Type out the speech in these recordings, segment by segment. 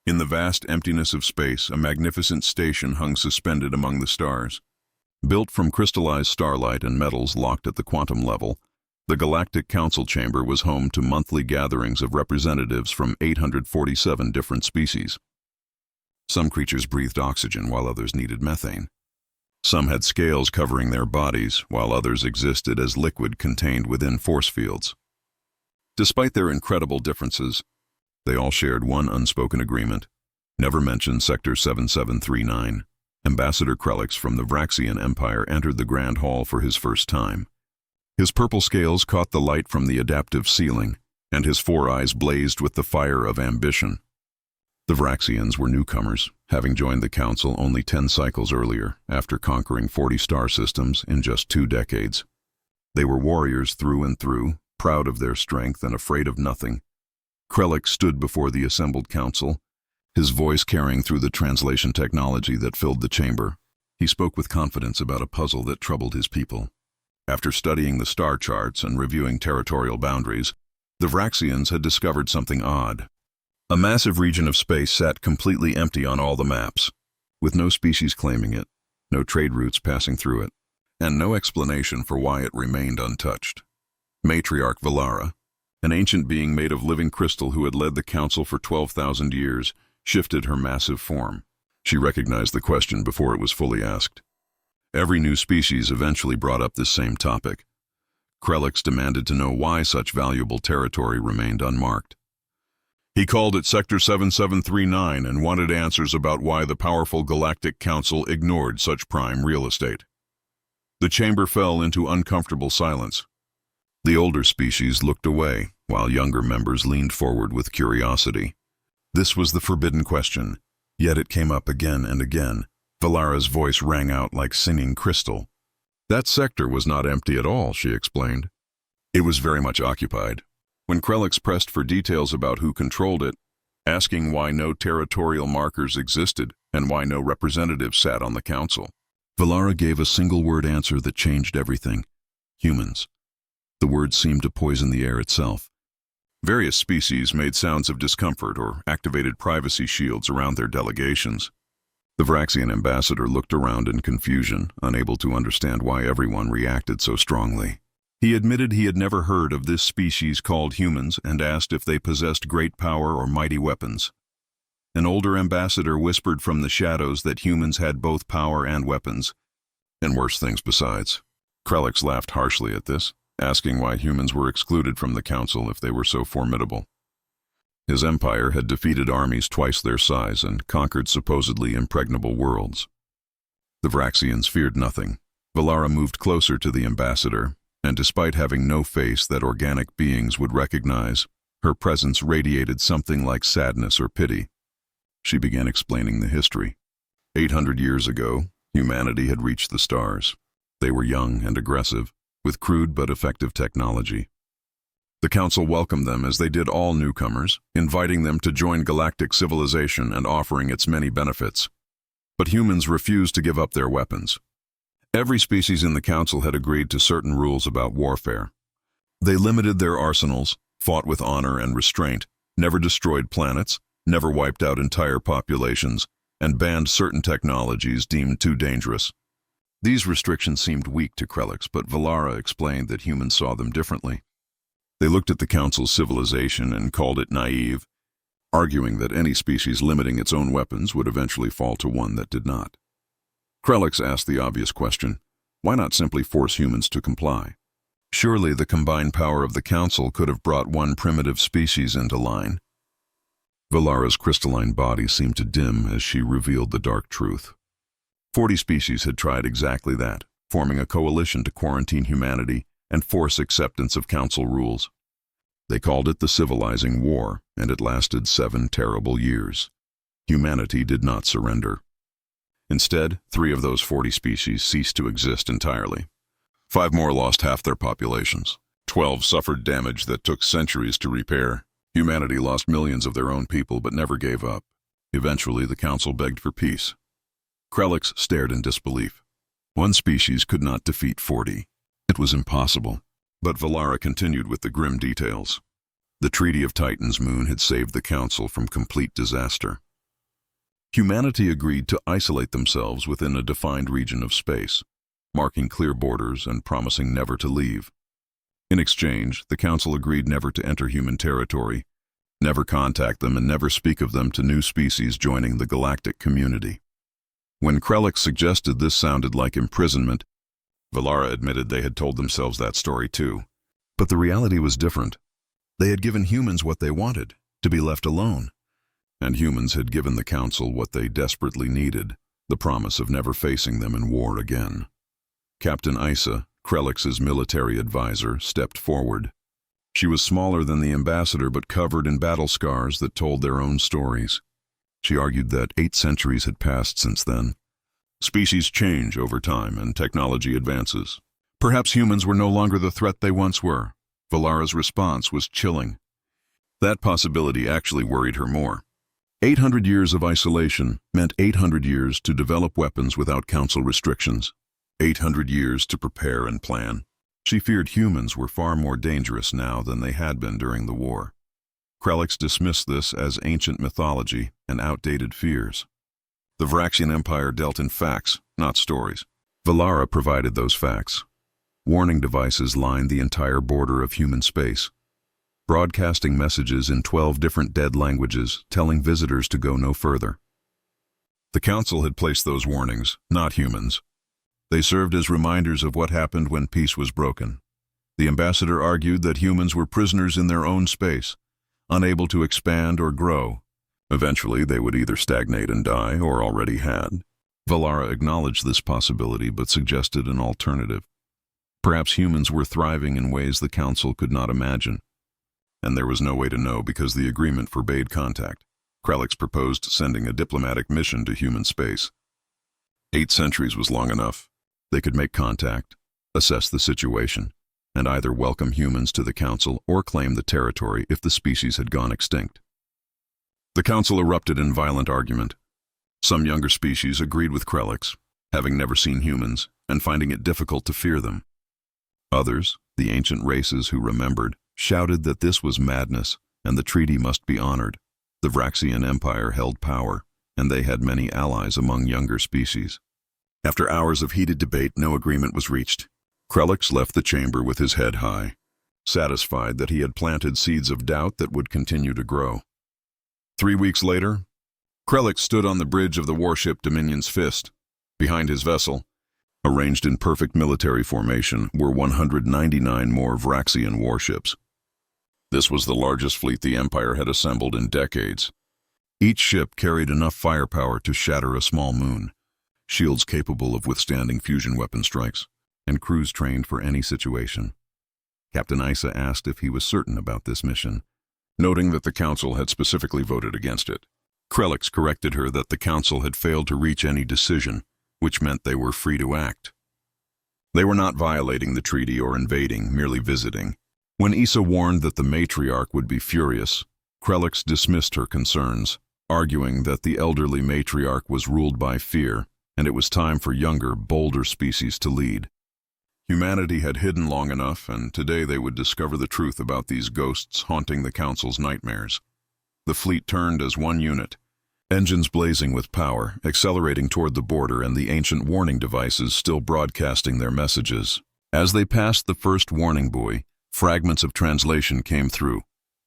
In the vast emptiness of space, a magnificent station hung suspended among the stars. Built from crystallized starlight and metals locked at the quantum level, the Galactic Council Chamber was home to monthly gatherings of representatives from 847 different species. Some creatures breathed oxygen while others needed methane. Some had scales covering their bodies, while others existed as liquid contained within force fields. Despite their incredible differences, they all shared one unspoken agreement: never mention Sector 7739. Ambassador Krellix from the Vraxian Empire entered the Grand Hall for his first time. His purple scales caught the light from the adaptive ceiling, and his 4 eyes blazed with the fire of ambition. The Vraxians were newcomers, having joined the Council only 10 cycles earlier, after conquering 40 star systems in just 2 decades. They were warriors through and through, proud of their strength and afraid of nothing. Krellix stood before the assembled Council, his voice carrying through the translation technology that filled the chamber. He spoke with confidence about a puzzle that troubled his people. After studying the star charts and reviewing territorial boundaries, the Vraxians had discovered something odd. A massive region of space sat completely empty on all the maps, with no species claiming it, no trade routes passing through it, and no explanation for why it remained untouched. Matriarch Valara, an ancient being made of living crystal who had led the Council for 12,000 years, shifted her massive form. She recognized the question before it was fully asked. Every new species eventually brought up this same topic. Krellix demanded to know why such valuable territory remained unmarked. He called it Sector 7739 and wanted answers about why the powerful Galactic Council ignored such prime real estate. The chamber fell into uncomfortable silence. The older species looked away, while younger members leaned forward with curiosity. This was the forbidden question, yet it came up again and again. Valara's voice rang out like singing crystal. That sector was not empty at all, she explained. It was very much occupied. When Krellix pressed for details about who controlled it, asking why no territorial markers existed and why no representatives sat on the council, Valara gave a single-word answer that changed everything: humans. The word seemed to poison the air itself. Various species made sounds of discomfort or activated privacy shields around their delegations. The Vraxian ambassador looked around in confusion, unable to understand why everyone reacted so strongly. He admitted he had never heard of this species called humans and asked if they possessed great power or mighty weapons. An older ambassador whispered from the shadows that humans had both power and weapons, and worse things besides. Krellix laughed harshly at this, asking why humans were excluded from the council if they were so formidable. His empire had defeated armies twice their size and conquered supposedly impregnable worlds. The Vraxians feared nothing. Valara moved closer to the ambassador, and despite having no face that organic beings would recognize, her presence radiated something like sadness or pity. She began explaining the history. 800 years ago, humanity had reached the stars. They were young and aggressive, with crude but effective technology. The Council welcomed them as they did all newcomers, inviting them to join galactic civilization and offering its many benefits. But humans refused to give up their weapons. Every species in the Council had agreed to certain rules about warfare. They limited their arsenals, fought with honor and restraint, never destroyed planets, never wiped out entire populations, and banned certain technologies deemed too dangerous. These restrictions seemed weak to Krellix, but Valara explained that humans saw them differently. They looked at the Council's civilization and called it naive, arguing that any species limiting its own weapons would eventually fall to one that did not. Krellix asked the obvious question: why not simply force humans to comply? Surely the combined power of the Council could have brought one primitive species into line. Valara's crystalline body seemed to dim as she revealed the dark truth. 40 species had tried exactly that, forming a coalition to quarantine humanity and force acceptance of Council rules. They called it the Civilizing War, and it lasted 7 terrible years. Humanity did not surrender. Instead, 3 of those 40 species ceased to exist entirely. 5 more lost half their populations. 12 suffered damage that took centuries to repair. Humanity lost millions of their own people but never gave up. Eventually, the Council begged for peace. Krellix stared in disbelief. One species could not defeat 40. It was impossible. But Valara continued with the grim details. The Treaty of Titan's moon had saved the Council from complete disaster. Humanity agreed to isolate themselves within a defined region of space, marking clear borders and promising never to leave. In exchange, the Council agreed never to enter human territory, never contact them, and never speak of them to new species joining the galactic community. When Krelix suggested this sounded like imprisonment, Valara admitted they had told themselves that story too. But the reality was different. They had given humans what they wanted, to be left alone. And humans had given the Council what they desperately needed, the promise of never facing them in war again. Captain Isa, Krelix's military advisor, stepped forward. She was smaller than the ambassador but covered in battle scars that told their own stories. She argued that 8 centuries had passed since then. Species change over time and technology advances. Perhaps humans were no longer the threat they once were. Valara's response was chilling. That possibility actually worried her more. 800 years of isolation meant 800 years to develop weapons without Council restrictions. 800 years to prepare and plan. She feared humans were far more dangerous now than they had been during the war. Krelix dismissed this as ancient mythology and outdated fears. The Vraxian Empire dealt in facts, not stories. Valara provided those facts. Warning devices lined the entire border of human space, broadcasting messages in 12 different dead languages, telling visitors to go no further. The Council had placed those warnings, not humans. They served as reminders of what happened when peace was broken. The ambassador argued that humans were prisoners in their own space, unable to expand or grow. Eventually, they would either stagnate and die, or already had. Valara acknowledged this possibility but suggested an alternative. Perhaps humans were thriving in ways the Council could not imagine. And there was no way to know because the agreement forbade contact. Krelix proposed sending a diplomatic mission to human space. 8 centuries was long enough. They could make contact, assess the situation, and either welcome humans to the Council or claim the territory if the species had gone extinct. The Council erupted in violent argument. Some younger species agreed with Krelix, having never seen humans and finding it difficult to fear them. Others, the ancient races who remembered, shouted that this was madness and the treaty must be honored. The Vraxian Empire held power, and they had many allies among younger species. After hours of heated debate, no agreement was reached. Krelix left the chamber with his head high, satisfied that he had planted seeds of doubt that would continue to grow. 3 weeks later, Krelix stood on the bridge of the warship Dominion's Fist. Behind his vessel, arranged in perfect military formation, were 199 more Vraxian warships. This was the largest fleet the Empire had assembled in decades. Each ship carried enough firepower to shatter a small moon, shields capable of withstanding fusion weapon strikes, and crews trained for any situation. Captain Isa asked if he was certain about this mission, noting that the Council had specifically voted against it. Krelix corrected her that the Council had failed to reach any decision, which meant they were free to act. They were not violating the treaty or invading, merely visiting. When Isa warned that the matriarch would be furious, Krelix dismissed her concerns, arguing that the elderly matriarch was ruled by fear, and it was time for younger, bolder species to lead. Humanity had hidden long enough, and today they would discover the truth about these ghosts haunting the Council's nightmares. The fleet turned as one unit, engines blazing with power, accelerating toward the border, and the ancient warning devices still broadcasting their messages. As they passed the first warning buoy, fragments of translation came through.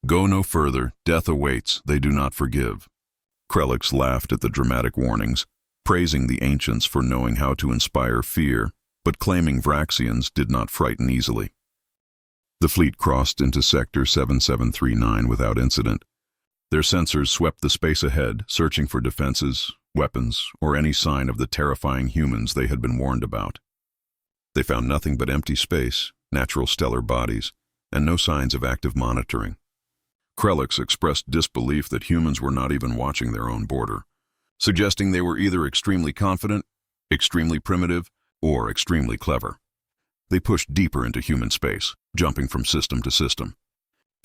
"Go no further, death awaits, they do not forgive." Krelix laughed at the dramatic warnings, praising the ancients for knowing how to inspire fear, but claiming Vraxians did not frighten easily. The fleet crossed into Sector 7739 without incident. Their sensors swept the space ahead, searching for defenses, weapons, or any sign of the terrifying humans they had been warned about. They found nothing but empty space, natural stellar bodies, and no signs of active monitoring. Krelix expressed disbelief that humans were not even watching their own border, suggesting they were either extremely confident, extremely primitive, or extremely clever. They pushed deeper into human space, jumping from system to system.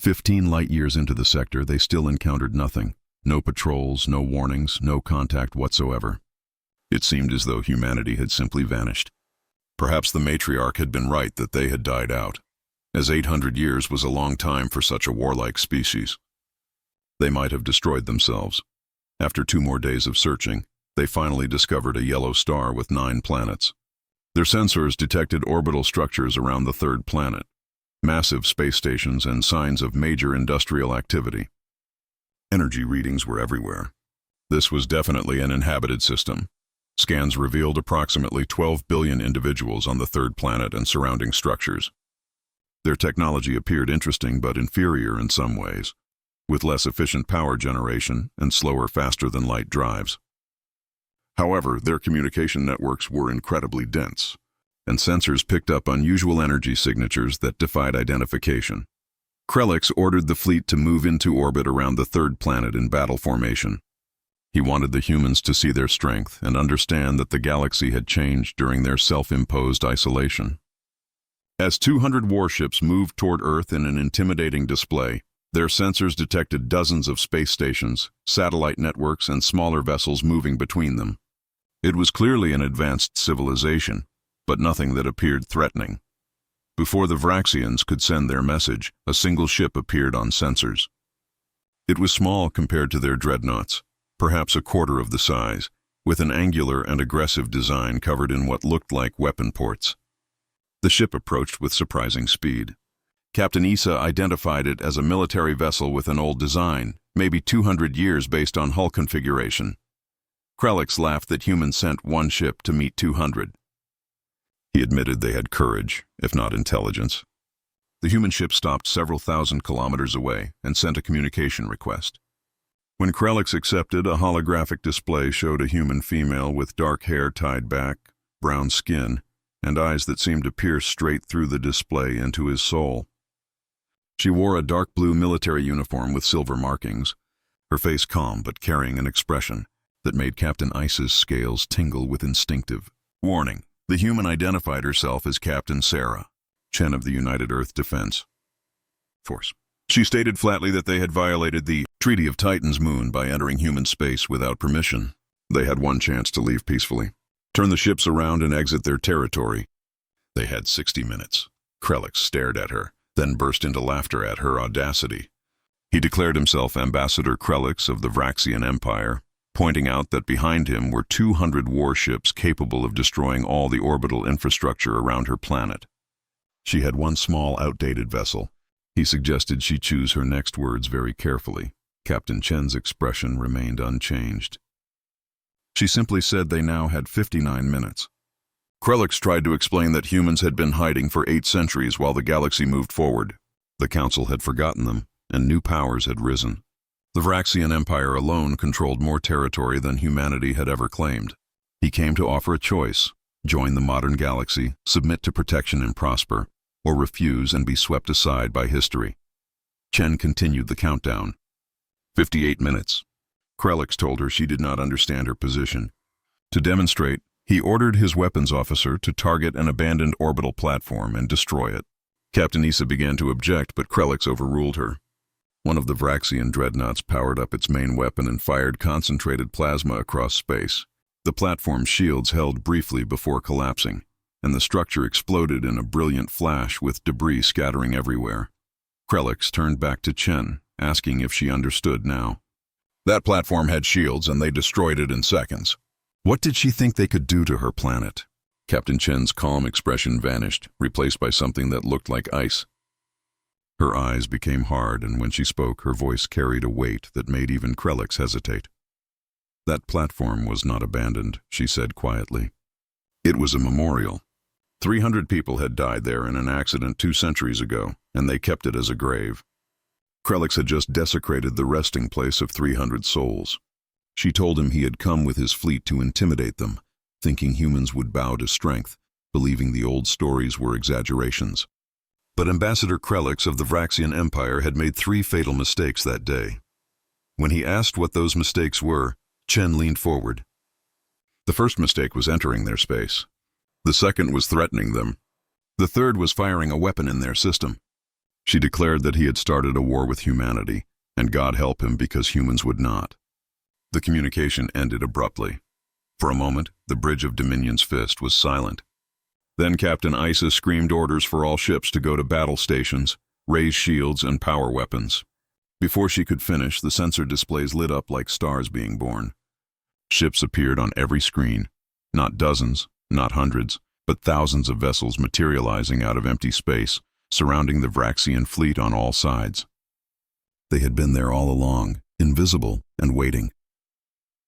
15 light-years into the sector, they still encountered nothing. No patrols, no warnings, no contact whatsoever. It seemed as though humanity had simply vanished. Perhaps the matriarch had been right that they had died out, as 800 years was a long time for such a warlike species. They might have destroyed themselves. After 2 more days of searching, they finally discovered a yellow star with 9 planets. Their sensors detected orbital structures around the 3rd planet, massive space stations, and signs of major industrial activity. Energy readings were everywhere. This was definitely an inhabited system. Scans revealed approximately 12 billion individuals on the 3rd planet and surrounding structures. Their technology appeared interesting but inferior in some ways, with less efficient power generation and slower faster-than-light drives. However, their communication networks were incredibly dense, and sensors picked up unusual energy signatures that defied identification. Krelix ordered the fleet to move into orbit around the 3rd planet in battle formation. He wanted the humans to see their strength and understand that the galaxy had changed during their self-imposed isolation. As 200 warships moved toward Earth in an intimidating display, their sensors detected dozens of space stations, satellite networks, and smaller vessels moving between them. It was clearly an advanced civilization, but nothing that appeared threatening. Before the Vraxians could send their message, a single ship appeared on sensors. It was small compared to their dreadnoughts, perhaps a quarter of the size, with an angular and aggressive design covered in what looked like weapon ports. The ship approached with surprising speed. Captain Issa identified it as a military vessel with an old design, maybe 200 years based on hull configuration. Krelix laughed that humans sent 1 ship to meet 200. He admitted they had courage, if not intelligence. The human ship stopped several thousand kilometers away and sent a communication request. When Krelix accepted, a holographic display showed a human female with dark hair tied back, brown skin, and eyes that seemed to pierce straight through the display into his soul. She wore a dark blue military uniform with silver markings, her face calm but carrying an expression that made Captain Ice's scales tingle with instinctive warning. The human identified herself as Captain Sarah, Chen of the United Earth Defense Force. She stated flatly that they had violated the Treaty of Titan's moon by entering human space without permission. They had 1 chance to leave peacefully, turn the ships around and exit their territory. They had 60 minutes. Krelix stared at her, then burst into laughter at her audacity. He declared himself Ambassador Krelix of the Vraxian Empire, pointing out that behind him were 200 warships capable of destroying all the orbital infrastructure around her planet. She had 1 small, outdated vessel. He suggested she choose her next words very carefully. Captain Chen's expression remained unchanged. She simply said they now had 59 minutes. Krelix tried to explain that humans had been hiding for 8 centuries while the galaxy moved forward. The Council had forgotten them, and new powers had risen. The Vraxian Empire alone controlled more territory than humanity had ever claimed. He came to offer a choice: join the modern galaxy, submit to protection and prosper, or refuse and be swept aside by history. Chen continued the countdown. 58 minutes. Krelix told her she did not understand her position. To demonstrate, he ordered his weapons officer to target an abandoned orbital platform and destroy it. Captain Issa began to object, but Krelix overruled her. One of the Vraxian dreadnoughts powered up its main weapon and fired concentrated plasma across space. The platform's shields held briefly before collapsing, and the structure exploded in a brilliant flash with debris scattering everywhere. Krelix turned back to Chen, asking if she understood now. That platform had shields, and they destroyed it in seconds. What did she think they could do to her planet? Captain Chen's calm expression vanished, replaced by something that looked like ice. Her eyes became hard, and when she spoke, her voice carried a weight that made even Krelix hesitate. That platform was not abandoned, she said quietly. It was a memorial. 300 people had died there in an accident 2 centuries ago, and they kept it as a grave. Krelix had just desecrated the resting place of 300 souls. She told him he had come with his fleet to intimidate them, thinking humans would bow to strength, believing the old stories were exaggerations. But Ambassador Krelix of the Vraxian Empire had made 3 fatal mistakes that day. When he asked what those mistakes were, Chen leaned forward. The first mistake was entering their space. The second was threatening them. The third was firing a weapon in their system. She declared that he had started a war with humanity, and God help him because humans would not. The communication ended abruptly. For a moment, the bridge of Dominion's fist was silent. Then Captain Issa screamed orders for all ships to go to battle stations, raise shields and power weapons. Before she could finish, the sensor displays lit up like stars being born. Ships appeared on every screen, not dozens, not hundreds, but thousands of vessels materializing out of empty space, surrounding the Vraxian fleet on all sides. They had been there all along, invisible and waiting.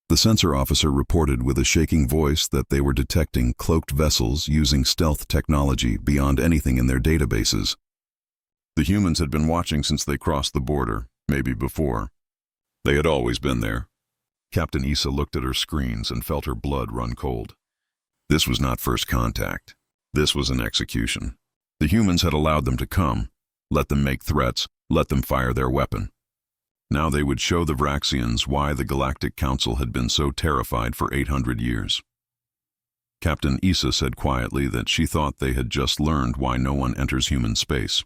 The sensor officer reported with a shaking voice that they were detecting cloaked vessels using stealth technology beyond anything in their databases. The humans had been watching since they crossed the border, maybe before. They had always been there. Captain Issa looked at her screens and felt her blood run cold. This was not first contact. This was an execution. The humans had allowed them to come, let them make threats, let them fire their weapon. Now they would show the Vraxians why the Galactic Council had been so terrified for 800 years. Captain Issa said quietly that she thought they had just learned why no one enters human space.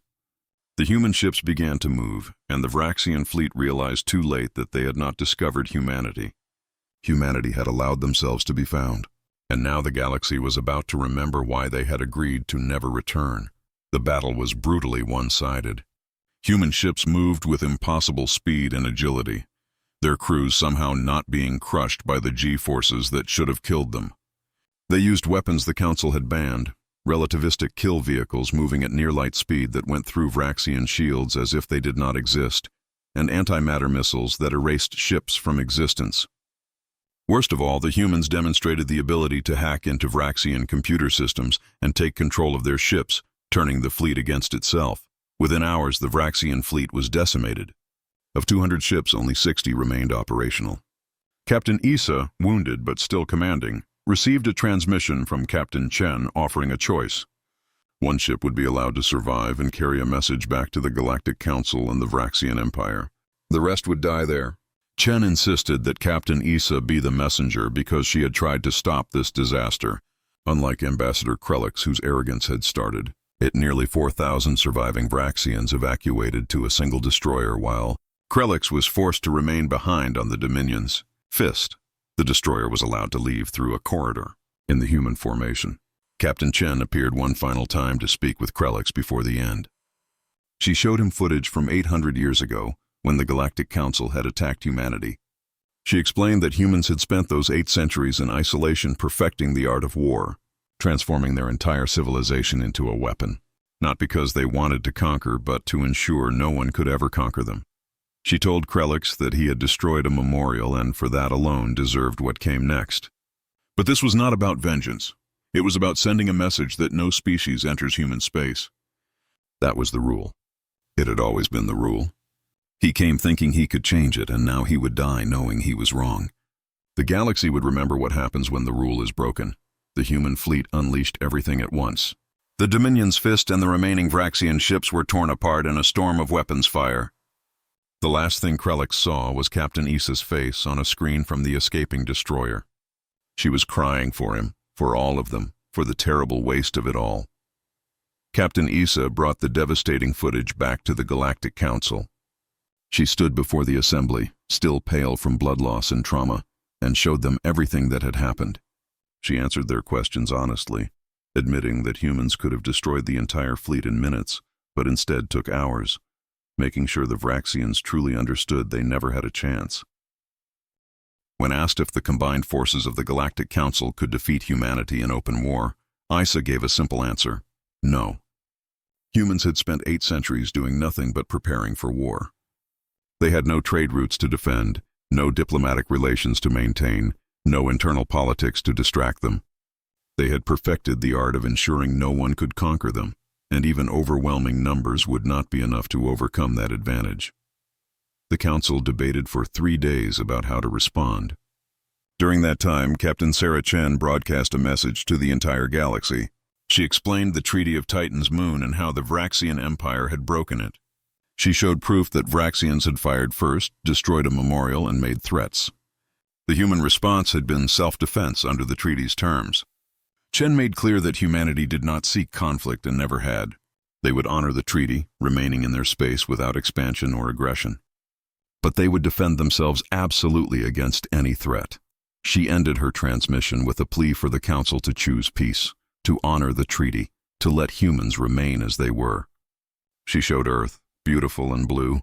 The human ships began to move, and the Vraxian fleet realized too late that they had not discovered humanity. Humanity had allowed themselves to be found, and now the galaxy was about to remember why they had agreed to never return. The battle was brutally one-sided. Human ships moved with impossible speed and agility, their crews somehow not being crushed by the G-forces that should have killed them. They used weapons the Council had banned, relativistic kill vehicles moving at near-light speed that went through Vraxian shields as if they did not exist, and antimatter missiles that erased ships from existence. Worst of all, the humans demonstrated the ability to hack into Vraxian computer systems and take control of their ships, turning the fleet against itself. Within hours, the Vraxian fleet was decimated. Of 200 ships, only 60 remained operational. Captain Issa, wounded but still commanding, received a transmission from Captain Chen offering a choice. One ship would be allowed to survive and carry a message back to the Galactic Council and the Vraxian Empire. The rest would die there. Chen insisted that Captain Issa be the messenger because she had tried to stop this disaster, unlike Ambassador Krellix, whose arrogance had started. Nearly 4,000 surviving Vraxians evacuated to a single destroyer while Krellix was forced to remain behind on the Dominion's Fist. The destroyer was allowed to leave through a corridor in the human formation. Captain Chen appeared one final time to speak with Krellix before the end. She showed him footage from 800 years ago when the Galactic Council had attacked humanity. She explained that humans had spent those 8 centuries in isolation perfecting the art of war, transforming their entire civilization into a weapon, not because they wanted to conquer, but to ensure no one could ever conquer them. She told Krellix that he had destroyed a memorial and for that alone deserved what came next. But this was not about vengeance. It was about sending a message that no species enters human space. That was the rule. It had always been the rule. He came thinking he could change it, and now he would die knowing he was wrong. The galaxy would remember what happens when the rule is broken. The human fleet unleashed everything at once. The Dominion's Fist and the remaining Vraxian ships were torn apart in a storm of weapons fire. The last thing Krellix saw was Captain Issa's face on a screen from the escaping destroyer. She was crying for him, for all of them, for the terrible waste of it all. Captain Issa brought the devastating footage back to the Galactic Council. She stood before the assembly, still pale from blood loss and trauma, and showed them everything that had happened. She answered their questions honestly, admitting that humans could have destroyed the entire fleet in minutes, but instead took hours, making sure the Vraxians truly understood they never had a chance. When asked if the combined forces of the Galactic Council could defeat humanity in open war, Issa gave a simple answer: no. Humans had spent 8 centuries doing nothing but preparing for war. They had no trade routes to defend, no diplomatic relations to maintain, no internal politics to distract them. They had perfected the art of ensuring no one could conquer them, and even overwhelming numbers would not be enough to overcome that advantage. The Council debated for 3 days about how to respond. During that time, Captain Sarah Chen broadcast a message to the entire galaxy. She explained the Treaty of Titan's Moon and how the Vraxian Empire had broken it. She showed proof that Vraxians had fired first, destroyed a memorial, and made threats. The human response had been self-defense under the treaty's terms. Chen made clear that humanity did not seek conflict and never had. They would honor the treaty, remaining in their space without expansion or aggression. But they would defend themselves absolutely against any threat. She ended her transmission with a plea for the Council to choose peace, to honor the treaty, to let humans remain as they were. She showed Earth, beautiful and blue,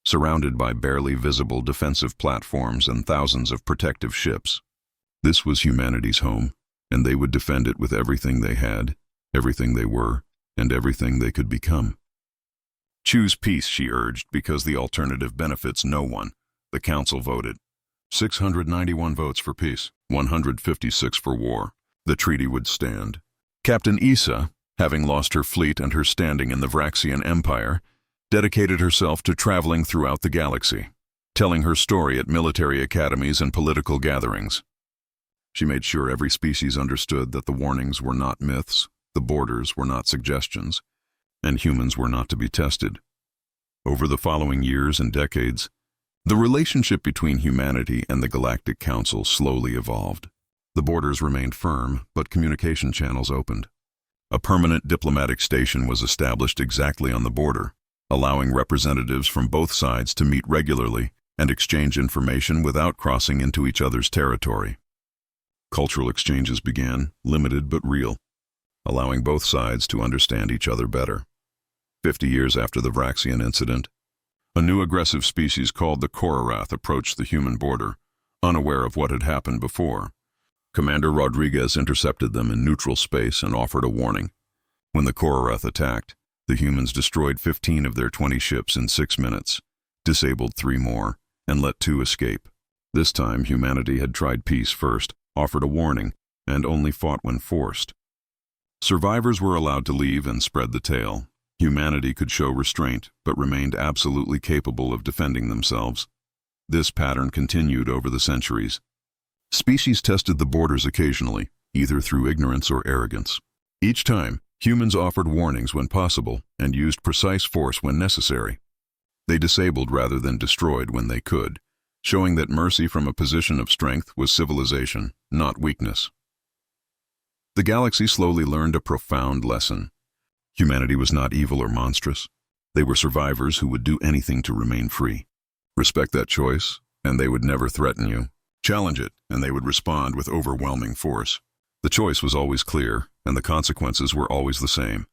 surrounded by barely visible defensive platforms and thousands of protective ships. This was humanity's home, and they would defend it with everything they had, everything they were, and everything they could become. Choose peace, she urged, because the alternative benefits no one. The council voted. 691 votes for peace, 156 for war. The treaty would stand. Captain Issa, having lost her fleet and her standing in the Vraxian Empire, dedicated herself to traveling throughout the galaxy, telling her story at military academies and political gatherings. She made sure every species understood that the warnings were not myths, the borders were not suggestions, and humans were not to be tested. Over the following years and decades, the relationship between humanity and the Galactic Council slowly evolved. The borders remained firm, but communication channels opened. A permanent diplomatic station was established exactly on the border, allowing representatives from both sides to meet regularly and exchange information without crossing into each other's territory. Cultural exchanges began, limited but real, allowing both sides to understand each other better. 50 years after the Vraxian incident, a new aggressive species called the Korath approached the human border, unaware of what had happened before. Commander Rodriguez intercepted them in neutral space and offered a warning. When the Korath attacked, the humans destroyed 15 of their 20 ships in 6 minutes, disabled 3 more, and let 2 escape. This time, humanity had tried peace first, offered a warning, and only fought when forced. Survivors were allowed to leave and spread the tale. Humanity could show restraint, but remained absolutely capable of defending themselves. This pattern continued over the centuries. Species tested the borders occasionally, either through ignorance or arrogance. Each time, humans offered warnings when possible and used precise force when necessary. They disabled rather than destroyed when they could, showing that mercy from a position of strength was civilization, not weakness. The galaxy slowly learned a profound lesson. Humanity was not evil or monstrous. They were survivors who would do anything to remain free. Respect that choice, and they would never threaten you. Challenge it, and they would respond with overwhelming force. The choice was always clear, and the consequences were always the same.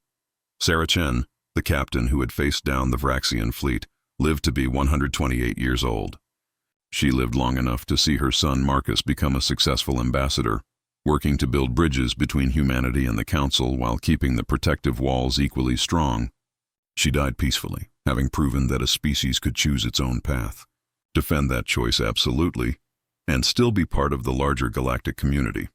Sarah Chen, the captain who had faced down the Vraxian fleet, lived to be 128 years old. She lived long enough to see her son Marcus become a successful ambassador, working to build bridges between humanity and the Council while keeping the protective walls equally strong. She died peacefully, having proven that a species could choose its own path, defend that choice absolutely, and still be part of the larger galactic community.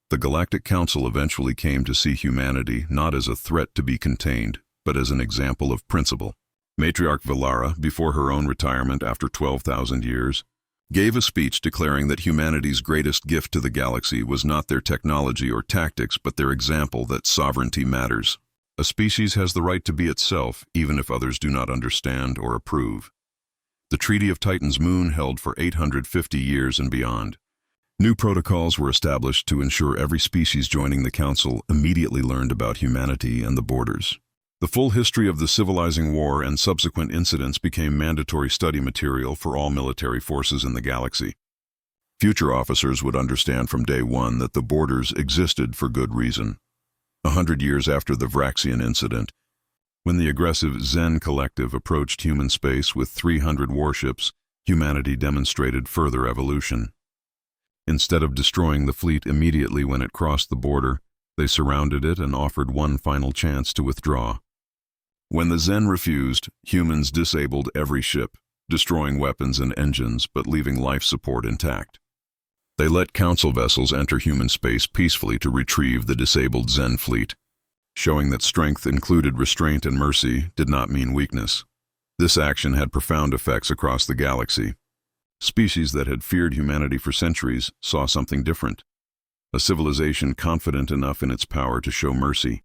The Galactic Council eventually came to see humanity not as a threat to be contained, but as an example of principle. Matriarch Valara, before her own retirement after 12,000 years, gave a speech declaring that humanity's greatest gift to the galaxy was not their technology or tactics, but their example that sovereignty matters. A species has the right to be itself, even if others do not understand or approve. The Treaty of Titan's moon held for 850 years and beyond. New protocols were established to ensure every species joining the Council immediately learned about humanity and the borders. The full history of the civilizing war and subsequent incidents became mandatory study material for all military forces in the galaxy. Future officers would understand from day one that the borders existed for good reason. 100 years after the Vraxian incident, when the aggressive Zen Collective approached human space with 300 warships, humanity demonstrated further evolution. Instead of destroying the fleet immediately when it crossed the border, they surrounded it and offered one final chance to withdraw. When the Zen refused, humans disabled every ship, destroying weapons and engines but leaving life support intact. They let Council vessels enter human space peacefully to retrieve the disabled Zen fleet, showing that strength included restraint and mercy did not mean weakness. This action had profound effects across the galaxy. Species that had feared humanity for centuries saw something different. A civilization confident enough in its power to show mercy,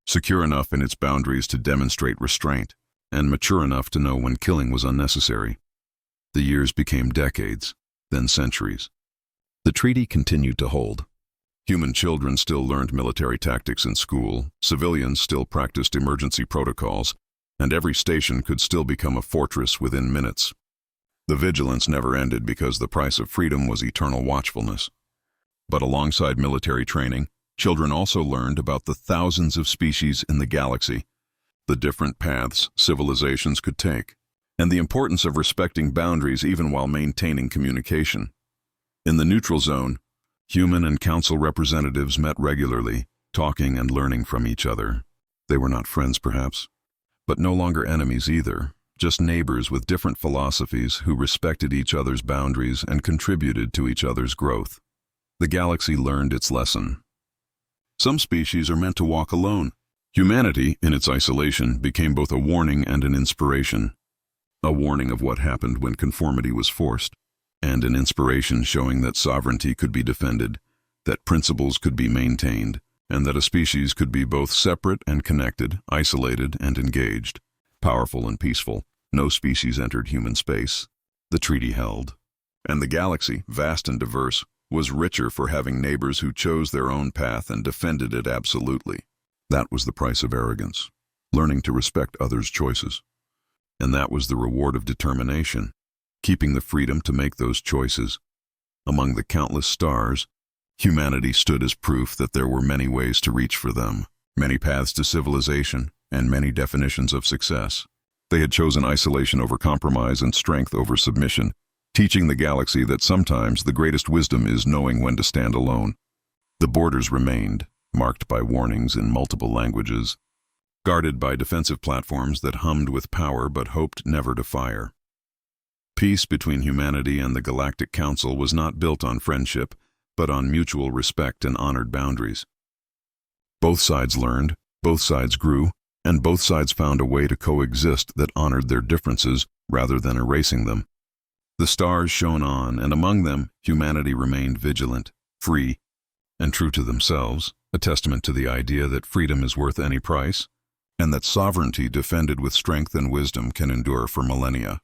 secure enough in its boundaries to demonstrate restraint, and mature enough to know when killing was unnecessary. The years became decades, then centuries. The treaty continued to hold. Human children still learned military tactics in school, civilians still practiced emergency protocols, and every station could still become a fortress within minutes. The vigilance never ended because the price of freedom was eternal watchfulness. But alongside military training, children also learned about the thousands of species in the galaxy, the different paths civilizations could take, and the importance of respecting boundaries even while maintaining communication. In the neutral zone, human and council representatives met regularly, talking and learning from each other. They were not friends, perhaps, but no longer enemies either, just neighbors with different philosophies who respected each other's boundaries and contributed to each other's growth. The galaxy learned its lesson. Some species are meant to walk alone. Humanity, in its isolation, became both a warning and an inspiration. A warning of what happened when conformity was forced, and an inspiration showing that sovereignty could be defended, that principles could be maintained, and that a species could be both separate and connected, isolated and engaged, powerful and peaceful. No species entered human space. The treaty held. And the galaxy, vast and diverse, was richer for having neighbors who chose their own path and defended it absolutely. That was the price of arrogance, learning to respect others' choices. And that was the reward of determination, keeping the freedom to make those choices. Among the countless stars, humanity stood as proof that there were many ways to reach for them, many paths to civilization, and many definitions of success. They had chosen isolation over compromise and strength over submission, teaching the galaxy that sometimes the greatest wisdom is knowing when to stand alone. The borders remained, marked by warnings in multiple languages, guarded by defensive platforms that hummed with power but hoped never to fire. Peace between humanity and the Galactic Council was not built on friendship, but on mutual respect and honored boundaries. Both sides learned, both sides grew, and both sides found a way to coexist that honored their differences rather than erasing them. The stars shone on, and among them, humanity remained vigilant, free, and true to themselves, a testament to the idea that freedom is worth any price, and that sovereignty defended with strength and wisdom can endure for millennia.